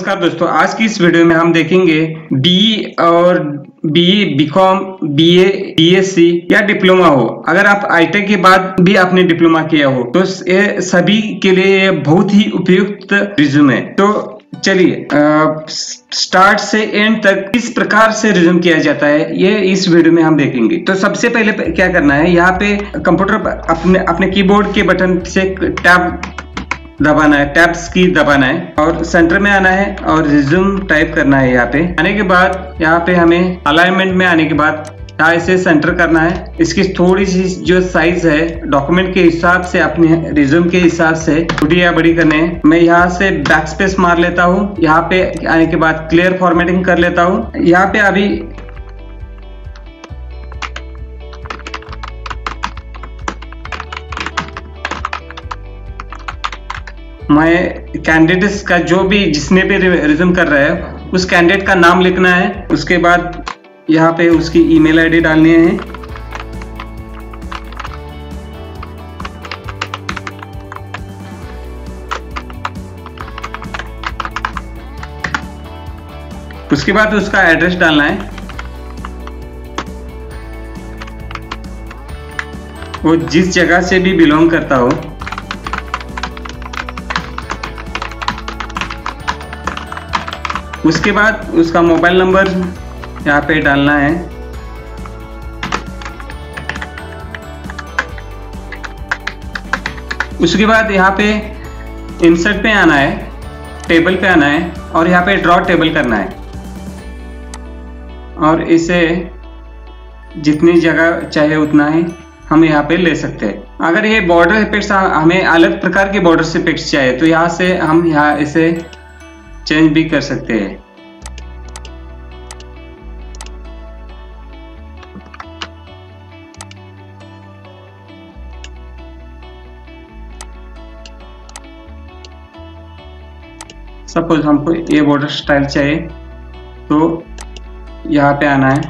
नमस्कार दोस्तों, आज की इस वीडियो में हम देखेंगे बीई और बीई, बीकॉम, बीए, बीएससी या डिप्लोमा हो। अगर आप आईटेक के बाद भी आपने डिप्लोमा किया हो तो ये सभी के लिए बहुत ही उपयुक्त रिज्यूम है। तो चलिए स्टार्ट से एंड तक किस प्रकार से रिज्यूम किया जाता है ये इस वीडियो में हम देखेंगे। तो सबसे पहले क्या करना है, यहाँ पे कंप्यूटर अपने कीबोर्ड के बटन से टैब दबाना है, टैब्स की दबाना है और सेंटर में आना है और रिज्यूम टाइप करना है। यहाँ पे आने के बाद यहाँ पे हमें अलाइनमेंट में आने के बाद यहाँ इसे सेंटर करना है। इसकी थोड़ी सी जो साइज है डॉक्यूमेंट के हिसाब से, अपने रिज्यूम के हिसाब से छोटी या बड़ी करने है। मैं यहाँ से बैक स्पेस मार लेता हूँ। यहाँ पे आने के बाद क्लियर फॉर्मेटिंग कर लेता हूँ। यहाँ पे अभी मैं कैंडिडेट्स का जो भी जिसने भी रिज्यूम कर रहा है उस कैंडिडेट का नाम लिखना है। उसके बाद यहाँ पे उसकी ईमेल आईडी डालनी है। उसके बाद उसका एड्रेस डालना है। वो जिस जगह से भी बिलोंग करता हो उसके बाद उसका मोबाइल नंबर यहाँ पे डालना है। उसके बाद यहाँ पे इंसर्ट पे आना है, टेबल पे आना है और यहाँ पे ड्रॉ टेबल करना है और इसे जितनी जगह चाहे उतना ही हम यहाँ पे ले सकते हैं। अगर ये बॉर्डर इफेक्ट्स हमें अलग प्रकार के बॉर्डर इफेक्ट्स चाहिए तो यहाँ से हम यहाँ इसे चेंज भी कर सकते हैं। सपोज हमको ये बॉर्डर स्टाइल चाहिए तो यहाँ पे आना है।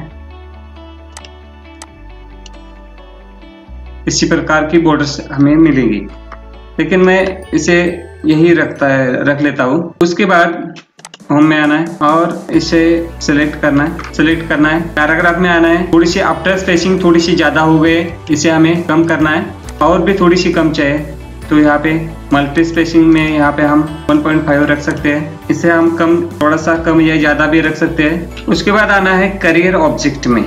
इसी प्रकार की बॉर्डर्स हमें मिलेंगी, लेकिन मैं इसे यही रख लेता हूँ। उसके बाद होम में आना है और इसे सिलेक्ट करना है। पैराग्राफ में आना है। थोड़ी सी आफ्टर स्पेसिंग थोड़ी सी ज्यादा हो गई, इसे हमें कम करना है और भी थोड़ी सी कम चाहिए तो यहाँ पे मल्टी स्पेसिंग में यहाँ पे हम 1.5 रख सकते हैं। इसे हम थोड़ा सा कम या ज्यादा भी रख सकते हैं। उसके बाद आना है करियर ऑब्जेक्ट में।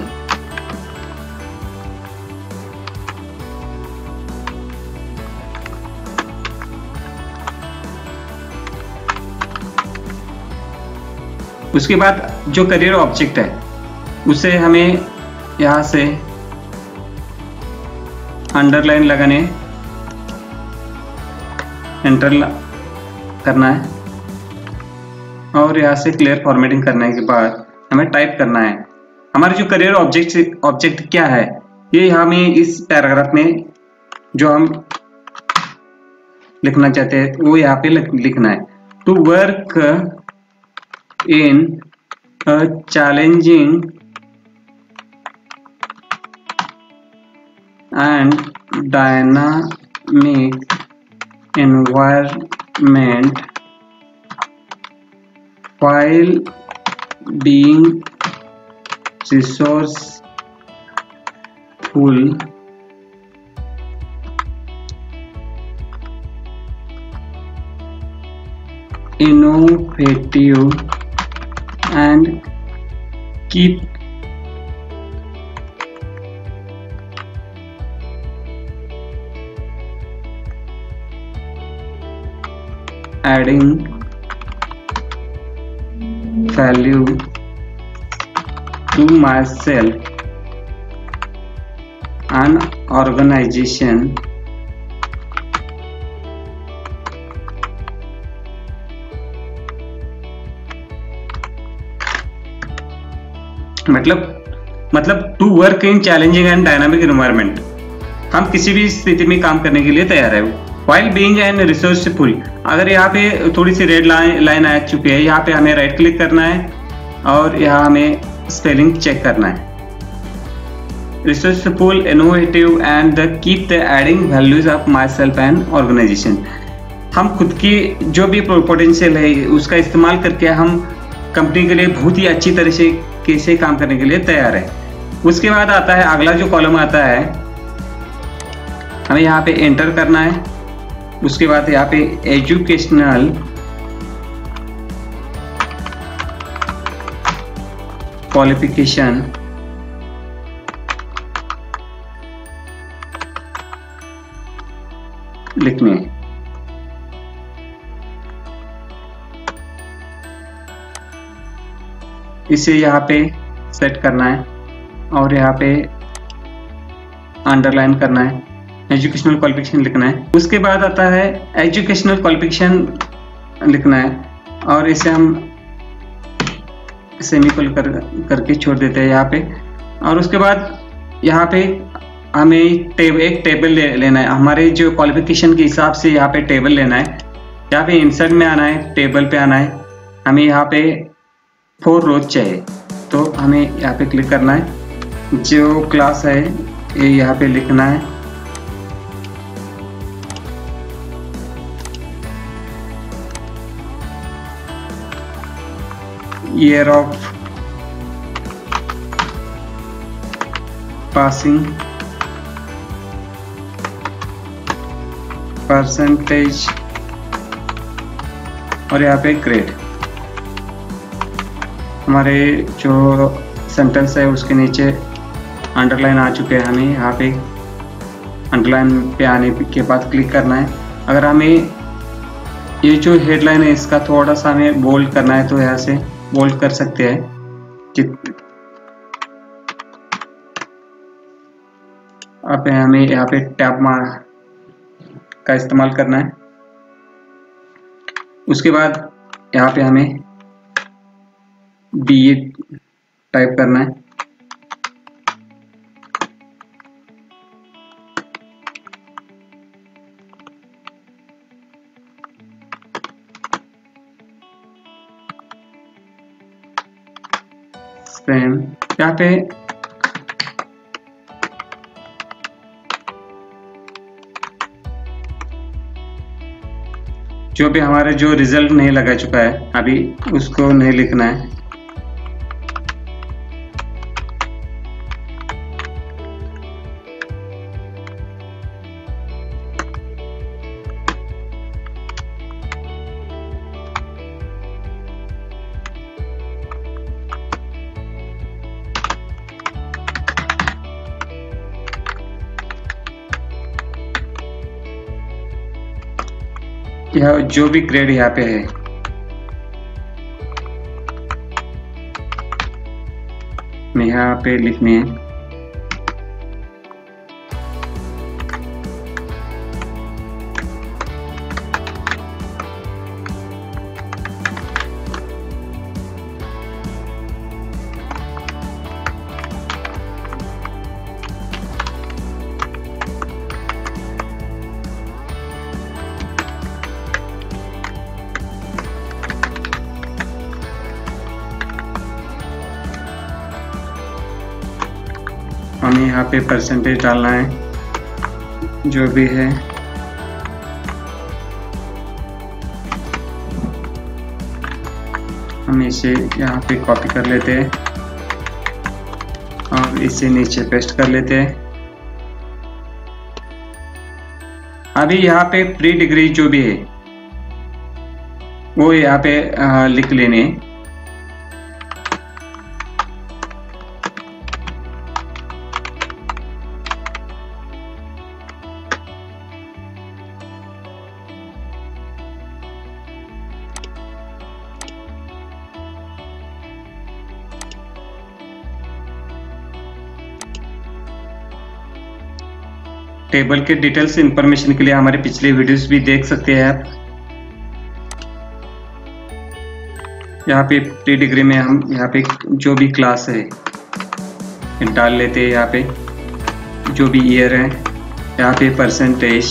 उसके बाद जो करियर ऑब्जेक्ट है उसे हमें यहाँ से अंडरलाइन लगाने, एंटर करना है और यहाँ से क्लियर फॉर्मेटिंग करने के बाद हमें टाइप करना है हमारे जो करियर ऑब्जेक्ट क्या है। ये हमें इस पैराग्राफ में जो हम लिखना चाहते हैं वो यहाँ पे लिखना है। To work in a challenging and dynamic environment while being resourceful, innovative and keep adding value to myself and organization मतलब to work in challenging and dynamic environment, हम किसी भी स्थिति में काम करने के लिए तैयार है। व्हाइल बीइंग एंड रिसोर्सफुल, अगर यहाँ पे थोड़ी सी रेड लाइन आ चुकी है, यहाँ पे हमें राइट क्लिक करना है और यहाँ हमें स्पेलिंग चेक करना है। resourceful, innovative and keep the adding values of myself and organization. हम खुद की जो भी पोटेंशियल है उसका इस्तेमाल करके हम कंपनी के लिए बहुत ही अच्छी तरह से कैसे काम करने के लिए तैयार है। उसके बाद आता है अगला जो कॉलम आता है, हमें यहाँ पे एंटर करना है। उसके बाद यहाँ पे एजुकेशनल क्वालिफिकेशन लिखने हैं। इसे यहाँ पे सेट करना है और यहाँ पे अंडरलाइन करना है, एजुकेशनल क्वालिफिकेशन लिखना है। उसके बाद आता है एजुकेशनल क्वालिफिकेशन लिखना है और इसे हम सेमीकोलन करके छोड़ देते हैं यहाँ पे। और उसके बाद यहाँ पे हमें एक टेबल लेना है, हमारे जो क्वालिफिकेशन के हिसाब से यहाँ पे टेबल लेना है। यहाँ पे इंसर्ट में आना है, टेबल पे आना है। हमें यहाँ पे 4 रोज चाहिए तो हमें यहाँ पे क्लिक करना है। जो क्लास है ये यहाँ पे लिखना है। ईयर ऑफ पासिंग, परसेंटेज और यहाँ पे ग्रेड। हमारे जो सेंटेंस है उसके नीचे अंडरलाइन आ चुके हैं। हमें यहाँ पे अंडरलाइन पे आने के बाद क्लिक करना है। अगर हमें ये जो हेडलाइन है इसका थोड़ा सा हमें बोल्ड करना है तो यहाँ से बोल्ड कर सकते हैं। अब हमें यहाँ पे टैब का इस्तेमाल करना है। उसके बाद यहाँ पे हमें BA टाइप करना है। सेम यहाँ पे जो भी हमारे जो रिजल्ट नहीं लगा चुका है अभी उसको नहीं लिखना है। यह जो भी ग्रेड यहाँ पे है मैं यहाँ पे लिखने हैं। हमें यहाँ पे परसेंटेज डालना है जो भी है। हम इसे यहाँ पे कॉपी कर लेते हैं और इसे नीचे पेस्ट कर लेते हैं। अभी यहाँ पे प्री डिग्री जो भी है वो यहाँ पे लिख लेने हैं। टेबल के डिटेल्स इंफॉर्मेशन के लिए हमारे पिछले वीडियोस भी देख सकते हैं आप। यहाँ पे प्री डिग्री में हम यहाँ पे जो भी क्लास है डाल लेते हैं। यहाँ पे जो भी ईयर है, यहाँ पे परसेंटेज,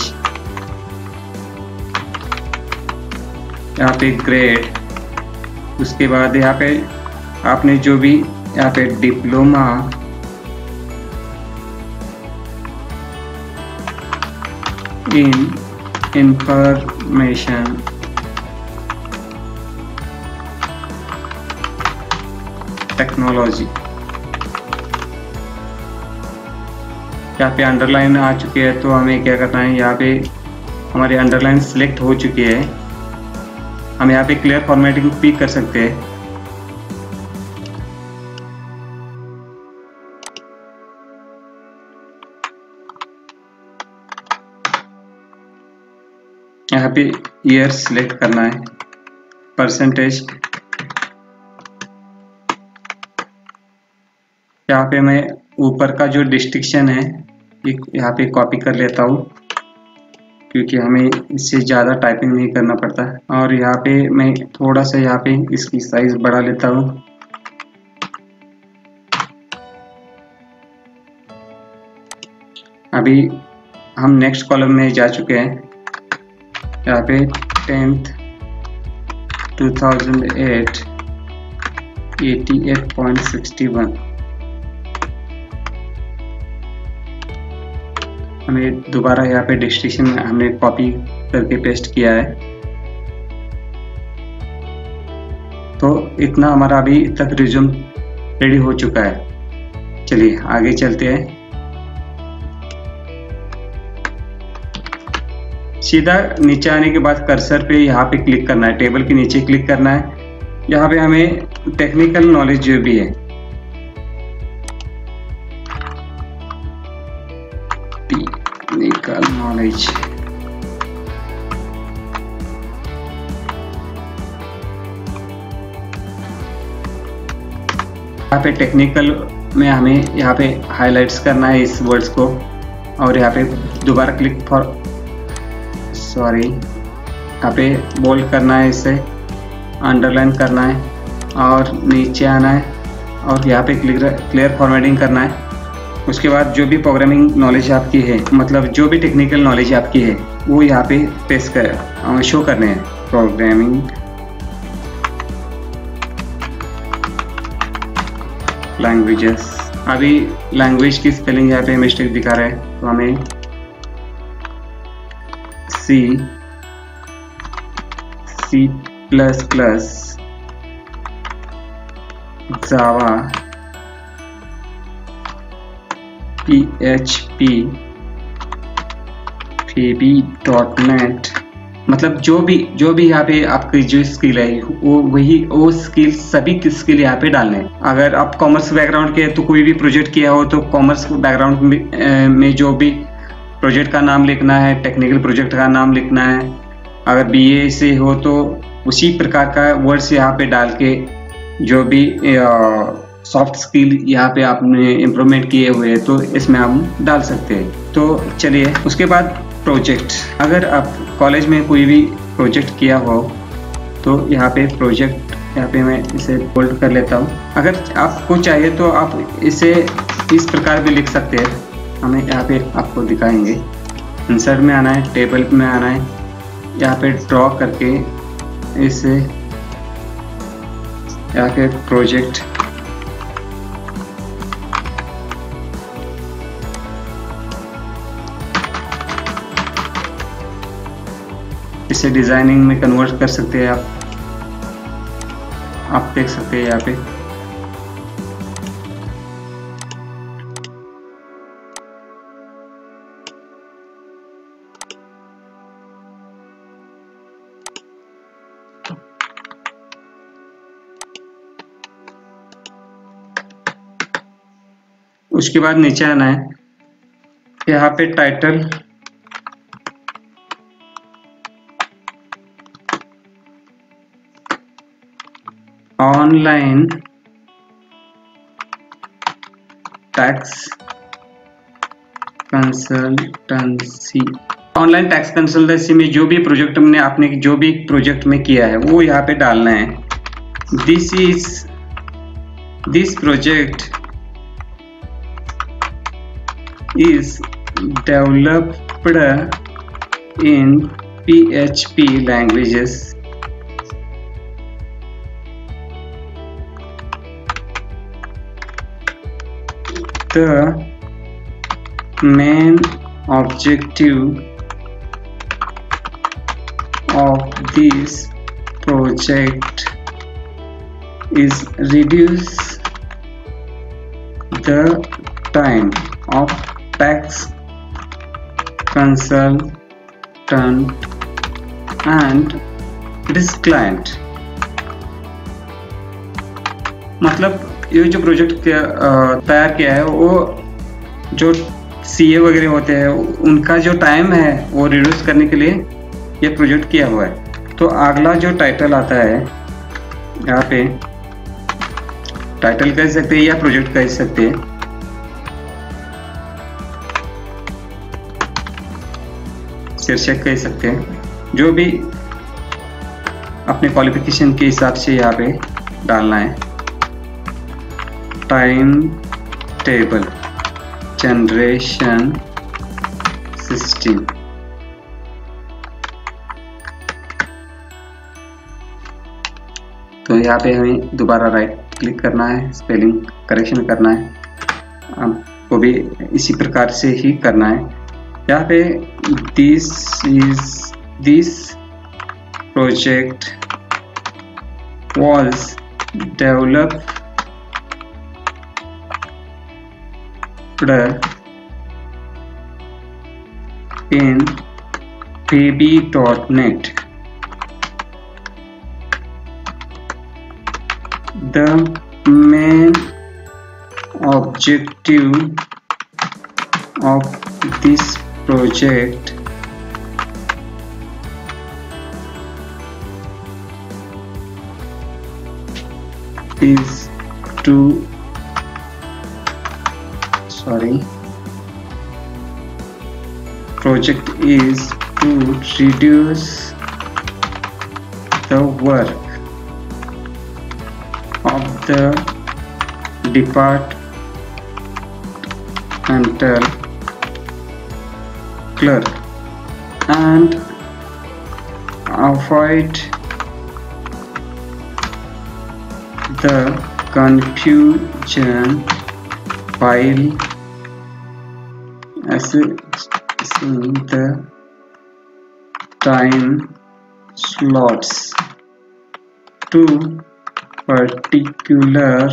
यहाँ पे ग्रेड। उसके बाद यहाँ पे आपने जो भी यहाँ पे डिप्लोमा इन इंफॉर्मेशन टेक्नोलॉजी। यहाँ पे अंडरलाइन आ चुकी है, तो हमें क्या करना है, यहाँ पे हमारी अंडरलाइन सिलेक्ट हो चुकी है। हम यहाँ पे क्लियर फॉर्मेटिंग भी कर सकते हैं। यहाँ पे ईयर सिलेक्ट करना है, परसेंटेज। यहाँ पे मैं ऊपर का जो डिस्टिंक्शन है यहाँ पे कॉपी कर लेता हूँ, क्योंकि हमें इससे ज़्यादा टाइपिंग नहीं करना पड़ता। और यहाँ पे मैं थोड़ा सा यहाँ पे इसकी साइज बढ़ा लेता हूँ। अभी हम नेक्स्ट कॉलम में जा चुके हैं। यहाँ पे 10th 2008 88.61 हमें दोबारा यहाँ पे डिस्टिंक्शन हमने कॉपी करके पेस्ट किया है। तो इतना हमारा अभी तक रिज्यूम रेडी हो चुका है। चलिए आगे चलते हैं। सीधा नीचे आने के बाद कर्सर पे यहाँ पे क्लिक करना है, टेबल के नीचे क्लिक करना है। यहाँ पे हमें टेक्निकल नॉलेज जो भी है, टेक्निकल नॉलेज, यहाँ पे टेक्निकल में हमें यहाँ पे हाइलाइट्स करना है इस वर्ड्स को, और यहाँ पे दोबारा क्लिक फॉर यहाँ पे बोल्ड करना है, इसे अंडरलाइन करना है और नीचे आना है और यहाँ पे क्लियर फॉर्मेटिंग करना है। उसके बाद जो भी प्रोग्रामिंग नॉलेज आपकी है, मतलब जो भी टेक्निकल नॉलेज आपकी है, वो यहाँ पे पेस्ट कर शो करने हैं। प्रोग्रामिंग लैंग्वेजेस, अभी लैंग्वेज की स्पेलिंग यहाँ पे मिस्टेक दिखा रहा है, तो हमें C++, जावा, PHP, VB.NET, मतलब जो भी यहाँ पे आपकी जो स्किल है वो स्किल, सभी स्किल यहाँ पे डालने हैं। अगर आप कॉमर्स बैकग्राउंड के तो कोई भी प्रोजेक्ट किया हो तो कॉमर्स बैकग्राउंड में जो भी प्रोजेक्ट का नाम लिखना है, टेक्निकल प्रोजेक्ट का नाम लिखना है। अगर BA से हो तो उसी प्रकार का वर्ड्स यहाँ पे डाल के जो भी सॉफ्ट स्किल यहाँ पे आपने इम्प्रूवमेंट किए हुए हैं तो इसमें हम डाल सकते हैं। तो चलिए उसके बाद प्रोजेक्ट, अगर आप कॉलेज में कोई भी प्रोजेक्ट किया हो तो यहाँ पे प्रोजेक्ट, यहाँ पे मैं इसे बोल्ड कर लेता हूँ। अगर आपको चाहिए तो आप इसे इस प्रकार भी लिख सकते हैं, हमें यहाँ पे आपको दिखाएंगे। इंसर्ट में आना है, टेबल में आना है, यहाँ पे ड्रॉ करके इसे यहाँ पे प्रोजेक्ट, इसे डिजाइनिंग में कन्वर्ट कर सकते हैं आप देख सकते हैं यहाँ पे। उसके बाद नीचे आना है, यहाँ पे title, online tax consultancy. Online tax consultancy में जो भी प्रोजेक्ट हमने आपने जो भी प्रोजेक्ट में किया है वो यहाँ पे डालना है। This project is developed in PHP languages. The main objective of this project is reduce the time of tax consultant and this client। मतलब ये जो प्रोजेक्ट तैयार किया है वो जो सीए वगैरह होते हैं उनका जो टाइम है वो रिड्यूस करने के लिए ये प्रोजेक्ट किया हुआ है। तो अगला जो टाइटल आता है यहाँ पे टाइटल कह सकते हैं या प्रोजेक्ट कह सकते हैं। शीर्षक कह सकते हैं, जो भी अपने क्वालिफिकेशन के हिसाब से यहाँ पे डालना है। टाइम टेबल जनरेशन सिस्टम, तो यहाँ पे हमें दोबारा राइट क्लिक करना है, स्पेलिंग करेक्शन करना है, आपको भी इसी प्रकार से ही करना है। यहाँ पे this project was developed in VB.NET. The main objective of this project is to reduce the work of the departmental clerk and avoid the confusion while assessing the time slots to particular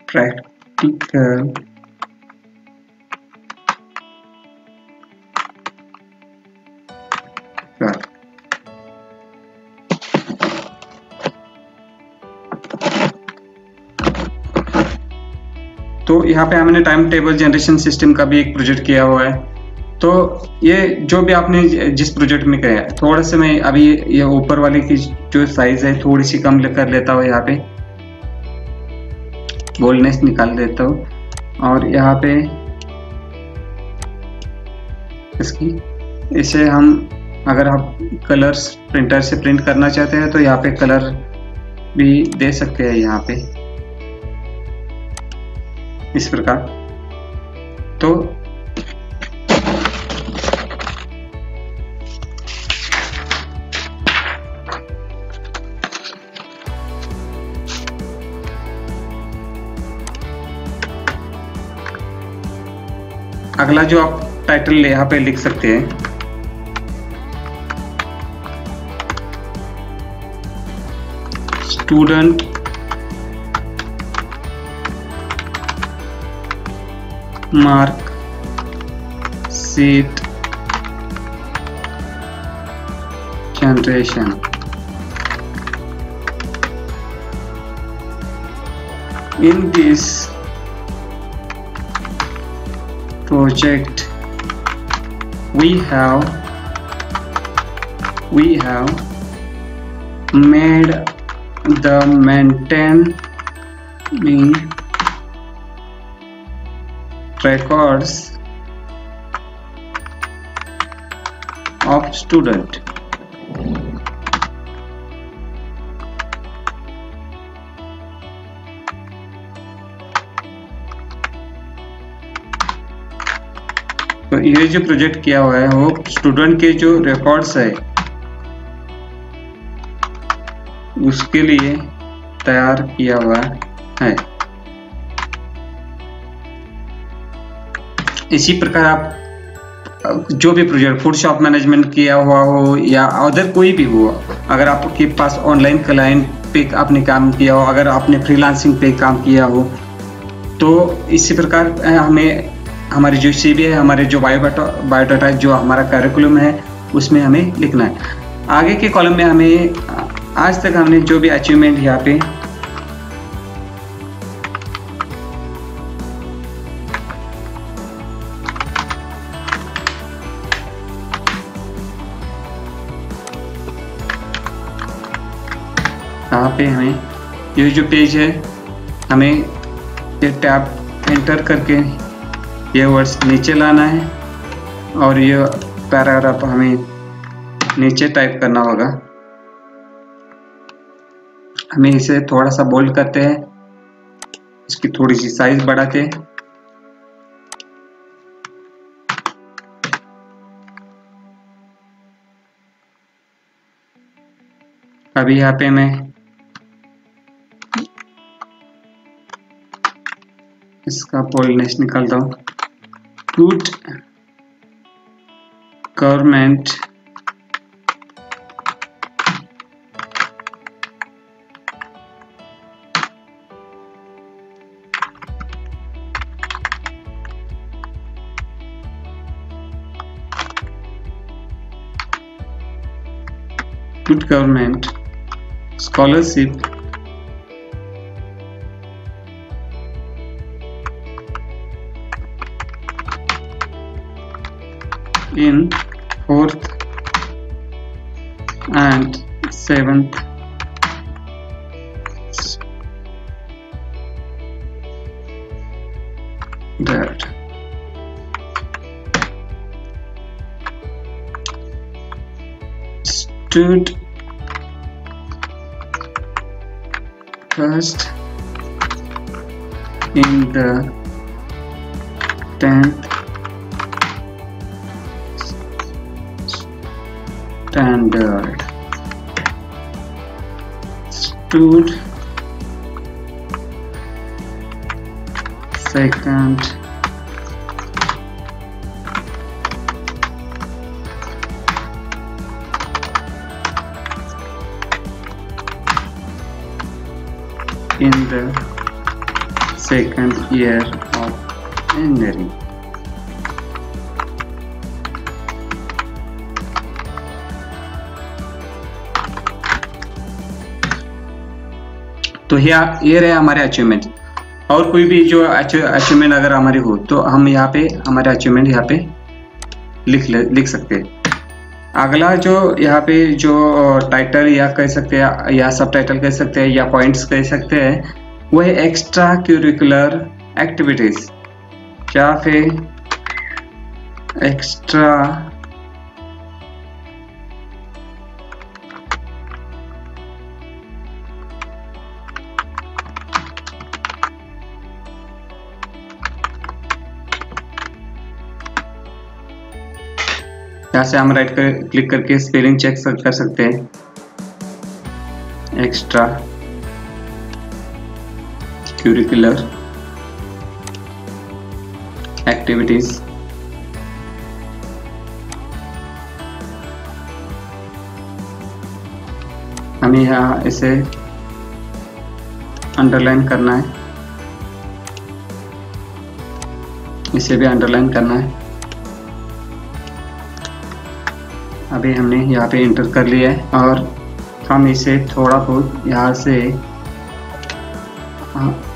practical work। तो यहाँ पे हमने time table generation system का भी एक project किया हुआ है। तो ये जो भी आपने जिस प्रोजेक्ट में किया है, थोड़ा सा मैं अभी ये ऊपर वाले की जो साइज है थोड़ी सी कम कर लेता हूँ, यहाँ पे बोल्डनेस निकाल देता हूँ और यहाँ पे इसकी इसे हम अगर आप कलर्स प्रिंटर से प्रिंट करना चाहते हैं तो यहाँ पे कलर भी दे सकते हैं यहाँ पे इस प्रकार। तो अगला जो आप टाइटल यहाँ पे लिख सकते हैं, student mark sheet generation. In this project we have made the maintaining records of student। तो ये जो प्रोजेक्ट किया हुआ है वो स्टूडेंट के जो रिकॉर्ड्स है उसके लिए तैयार किया हुआ है। इसी प्रकार आप जो भी प्रोजेक्ट फूड शॉप मैनेजमेंट किया हुआ हो या अदर कोई भी हो, अगर आपके पास ऑनलाइन क्लाइंट पे आपने काम किया हो, अगर आपने फ्रीलांसिंग पे काम किया हो, तो इसी प्रकार हमें हमारी जो CV है, हमारे जो बायोडाटा जो हमारा करिकुलम है उसमें हमें लिखना है। आगे के कॉलम में हमें आज तक हमने जो भी अचीवमेंट यहाँ पे यहाँ पे हमें ये जो पेज है, हमें ये टैब एंटर करके ये वर्ड्स नीचे लाना है और ये पैराग्राफ हमें नीचे टाइप करना होगा। हमें इसे थोड़ा सा बोल्ड करते हैं, इसकी थोड़ी सी साइज बढ़ाते हैं। अभी यहाँ पे मैं इसका बोल्डनेस निकालता हूँ। Good government scholarship in 4th and 7th standard. Stood first in the 10th standard. Stood second in the second year of engineering. तो ये रहे हमारे अचीवमेंट। और कोई भी जो अचीवमेंट अगर हमारी हो तो हम यहाँ पे हमारे अचीवमेंट यहाँ पे लिख सकते हैं। अगला जो यहाँ पे जो टाइटल या कह सकते हैं या सब टाइटल कह सकते हैं या पॉइंट्स कह सकते हैं, वो है एक्स्ट्रा करिकुलर एक्टिविटीज या फिर एक्स्ट्रा यहाँ से हम राइट क्लिक करके स्पेलिंग चेक कर सकते हैं। एक्स्ट्रा करिकुलर एक्टिविटीज हमें यहाँ इसे अंडरलाइन करना है, इसे भी अंडरलाइन करना है। अभी हमने यहाँ पे एंटर कर लिया है और हम इसे थोड़ा बहुत यहाँ से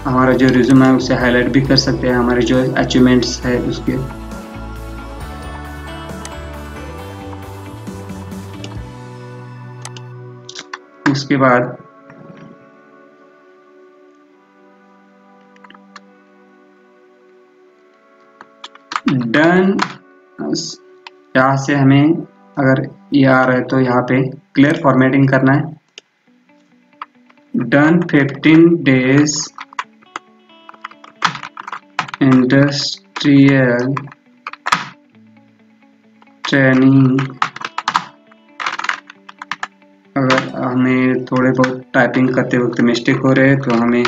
हमारा जो रिज्यूम है उसे हाईलाइट भी कर सकते हैं, हमारे जो अचीवमेंट्स है उसके। उसके बाद डन, यहाँ से हमें अगर ये आ रहा है तो यहाँ पे क्लियर फॉर्मेटिंग करना है। डन 15 days इंडस्ट्रियल ट्रेनिंग अगर हमें थोड़े बहुत टाइपिंग करते वक्त मिस्टेक हो रहे हैं, तो हमें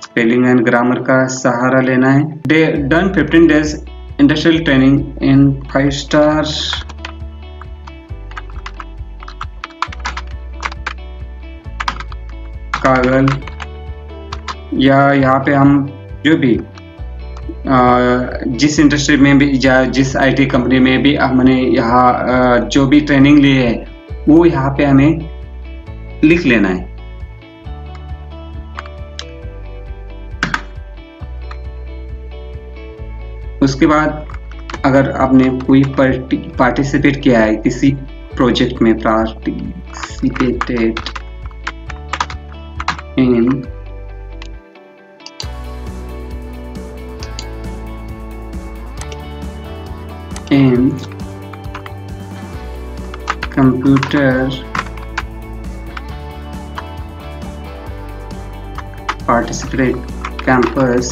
स्पेलिंग एंड ग्रामर का सहारा लेना है। Done 15 days industrial training in 5 star Kagal, या यहाँ पे हम जो भी जिस इंडस्ट्री में भी या जिस आईटी कंपनी में भी हमने यहाँ जो भी ट्रेनिंग ली है वो यहाँ पे हमें लिख लेना है। उसके बाद अगर आपने कोई पार्टिसिपेट किया है किसी प्रोजेक्ट में, participated in computer participate campus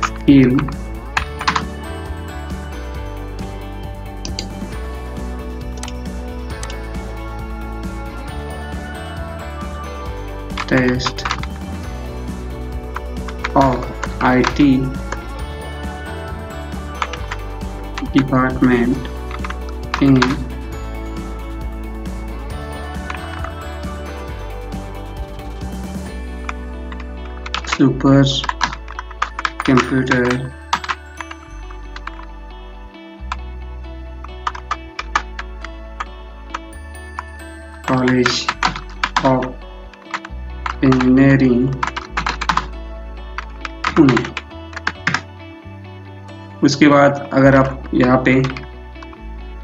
skill test of IT department in super computer college of engineering Pune. उसके बाद अगर आप यहाँ पे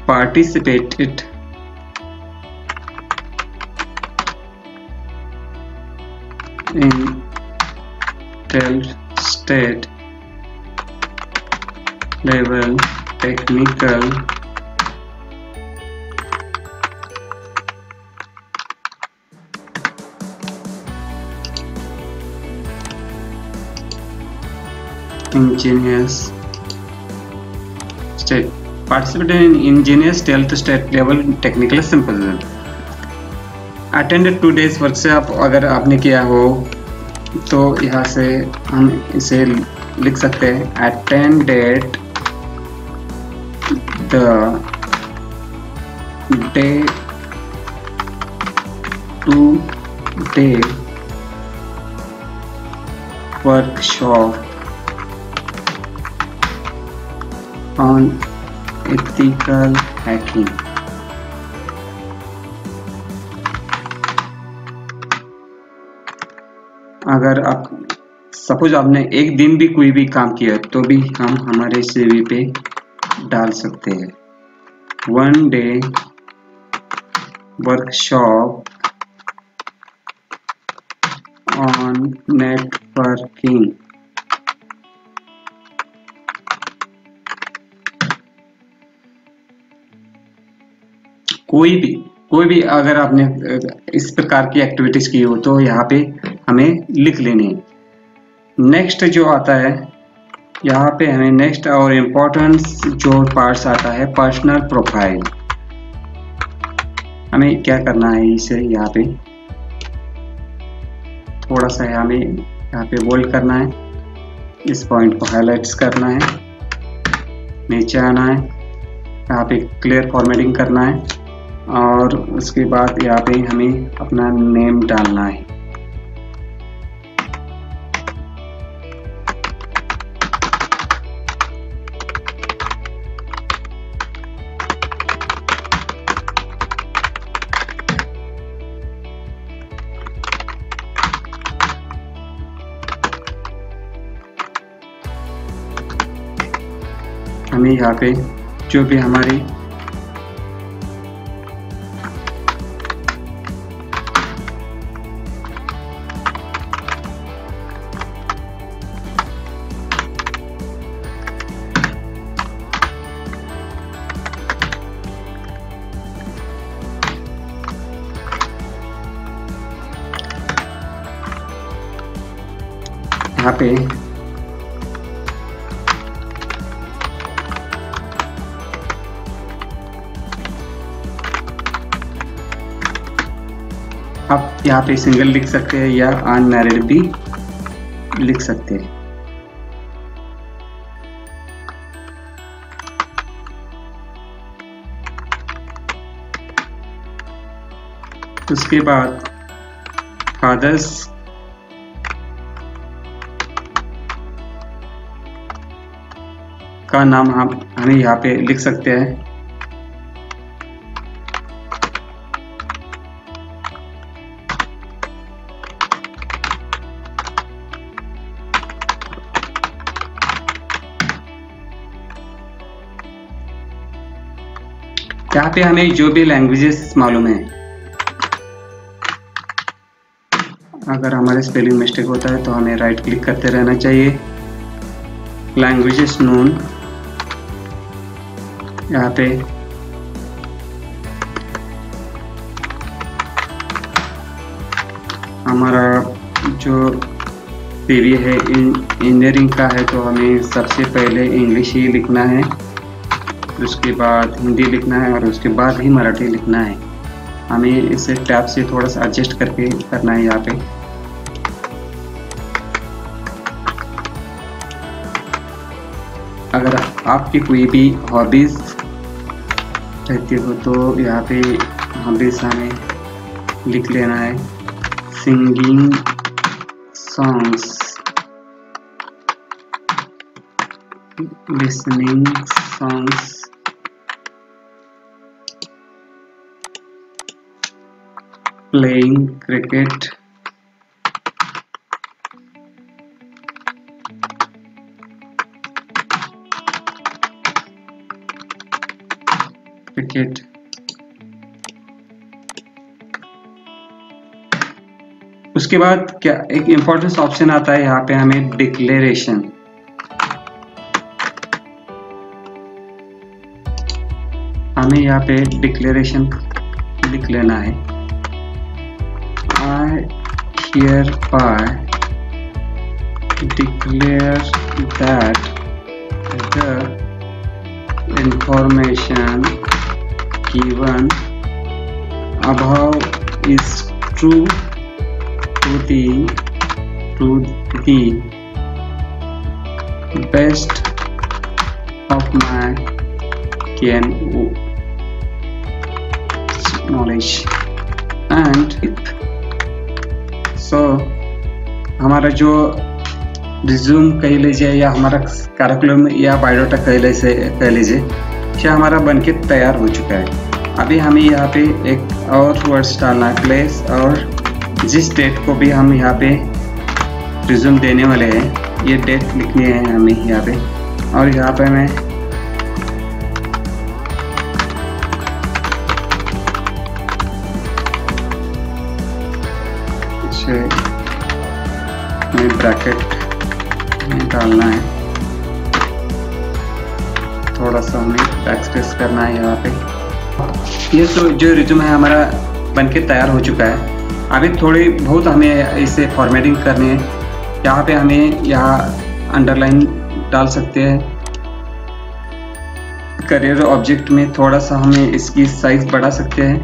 participated in 12 state level technical engineers state participated in engineers 12th state level technical symposium attended 2 days workshop। अगर आपने किया हो तो यहाँ से हम इसे लिख सकते हैं attended the day 2-day workshop on ethical hacking। अगर आप सपोज आपने एक दिन भी कोई भी काम किया तो भी हम हमारे सीवी पे डाल सकते हैं। 1 day वर्कशॉप ऑन नेटवर्किंग। कोई भी अगर आपने इस प्रकार की एक्टिविटीज की हो तो यहाँ पे हमें लिख लेनी है। नेक्स्ट जो आता है यहाँ पे हमें नेक्स्ट और इम्पोर्टेंस जो पार्ट्स आता है पर्सनल प्रोफाइल। हमें क्या करना है, इसे यहाँ पे थोड़ा सा हमें यहाँ पे बोल्ड करना है, इस पॉइंट को हाईलाइट्स करना है, नीचे आना है, यहाँ पे क्लियर फॉर्मेटिंग करना है और उसके बाद यहाँ पे हमें अपना नेम डालना है। हमें यहाँ पे जो भी हमारी यहाँ पे यहाँ पे सिंगल लिख सकते हैं या अनमैरिड भी लिख सकते हैं। उसके बाद फादर्स का नाम हमें यहाँ पे लिख सकते हैं। यहाँ पे हमें जो भी लैंग्वेजेस मालूम है, अगर हमारे स्पेलिंग मिस्टेक होता है तो हमें राइट क्लिक करते रहना चाहिए। लैंग्वेजेस नोन, यहाँ पे हमारा जो सीवी है इंजीनियरिंग का है तो हमें सबसे पहले इंग्लिश ही लिखना है, उसके बाद हिंदी लिखना है और उसके बाद ही मराठी लिखना है। हमें इसे टैब से थोड़ा सा एडजस्ट करके करना है। यहाँ पे अगर आपकी कोई भी हॉबीज रहती हो तो यहाँ पे हॉबीज हमें लिख लेना है। Singing songs, listening songs, playing cricket, उसके बाद क्या एक इंपॉर्टेंट ऑप्शन आता है, यहाँ पे हमें डिक्लेरेशन, हमें यहाँ पे डिक्लेरेशन लिख लेना है। I hereby declare that the information given above is true to the best of my knowledge and हमारा जो रिज्यूम कह लीजिए या हमारा करिकुलम या बायोडाटा कह लीजिए, क्या हमारा बनके तैयार हो चुका है। अभी हमें यहाँ पे एक और वर्ड्स डालना है, प्लेस, और जिस डेट को भी हम यहाँ पे रिज्यूम देने वाले हैं ये डेट लिखनी है हमें यहाँ पे। और यहाँ पे मैं ब्रैकेट में डालना है, थोड़ा सा हमें बैकस्पेस करना है यहाँ पे। ये तो जो रिज्यूम है हमारा बनके तैयार हो चुका है। अभी थोड़ी बहुत हमें इसे फॉर्मेटिंग करनी है। यहाँ पे हमें यहाँ अंडरलाइन डाल सकते हैं। करियर ऑब्जेक्ट में थोड़ा सा हमें इसकी साइज बढ़ा सकते हैं,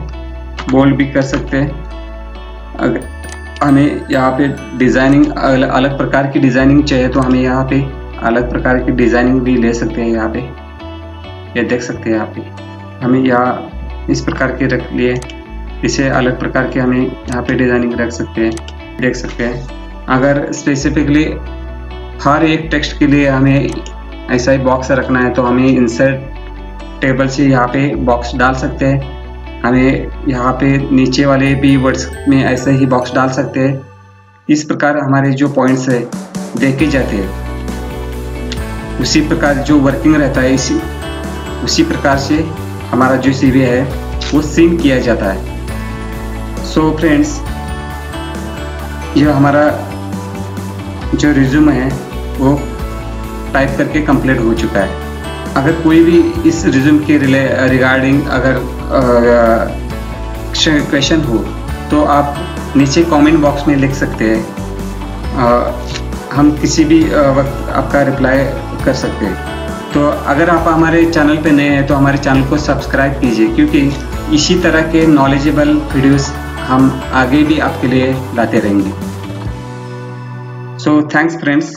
बोल्ड भी कर सकते हैं। अगर हमें यहाँ पे डिज़ाइनिंग अलग प्रकार की डिज़ाइनिंग चाहिए तो हमें यहाँ पे अलग प्रकार की डिज़ाइनिंग भी ले सकते हैं। यहाँ पे ये देख सकते हैं, यहाँ पे हमें यहाँ इस प्रकार के रख लिए, इसे अलग प्रकार के हमें यहाँ पे डिज़ाइनिंग रख सकते हैं, देख सकते हैं। अगर स्पेसिफिकली हर एक टेक्स्ट के लिए हमें ऐसा ही बॉक्स रखना है तो हमें इंसर्ट टेबल से यहाँ पे बॉक्स डाल सकते हैं। हमें यहाँ पे नीचे वाले भी वर्ड्स में ऐसे ही बॉक्स डाल सकते हैं। इस प्रकार हमारे जो पॉइंट्स है देखे जाते हैं, उसी प्रकार जो वर्किंग रहता है उसी प्रकार से हमारा जो सीवी है वो सिंक किया जाता है। सो फ्रेंड्स, यह हमारा जो रिज्यूम है वो टाइप करके कंप्लीट हो चुका है। अगर कोई भी इस रिज्यूम के रिगार्डिंग अगर क्वेश्चन हो तो आप नीचे कमेंट बॉक्स में लिख सकते हैं। हम किसी भी वक्त आपका रिप्लाई कर सकते हैं। तो अगर आप हमारे चैनल पे नए हैं तो हमारे चैनल को सब्सक्राइब कीजिए, क्योंकि इसी तरह के नॉलेजेबल वीडियोस हम आगे भी आपके लिए लाते रहेंगे। So thanks friends.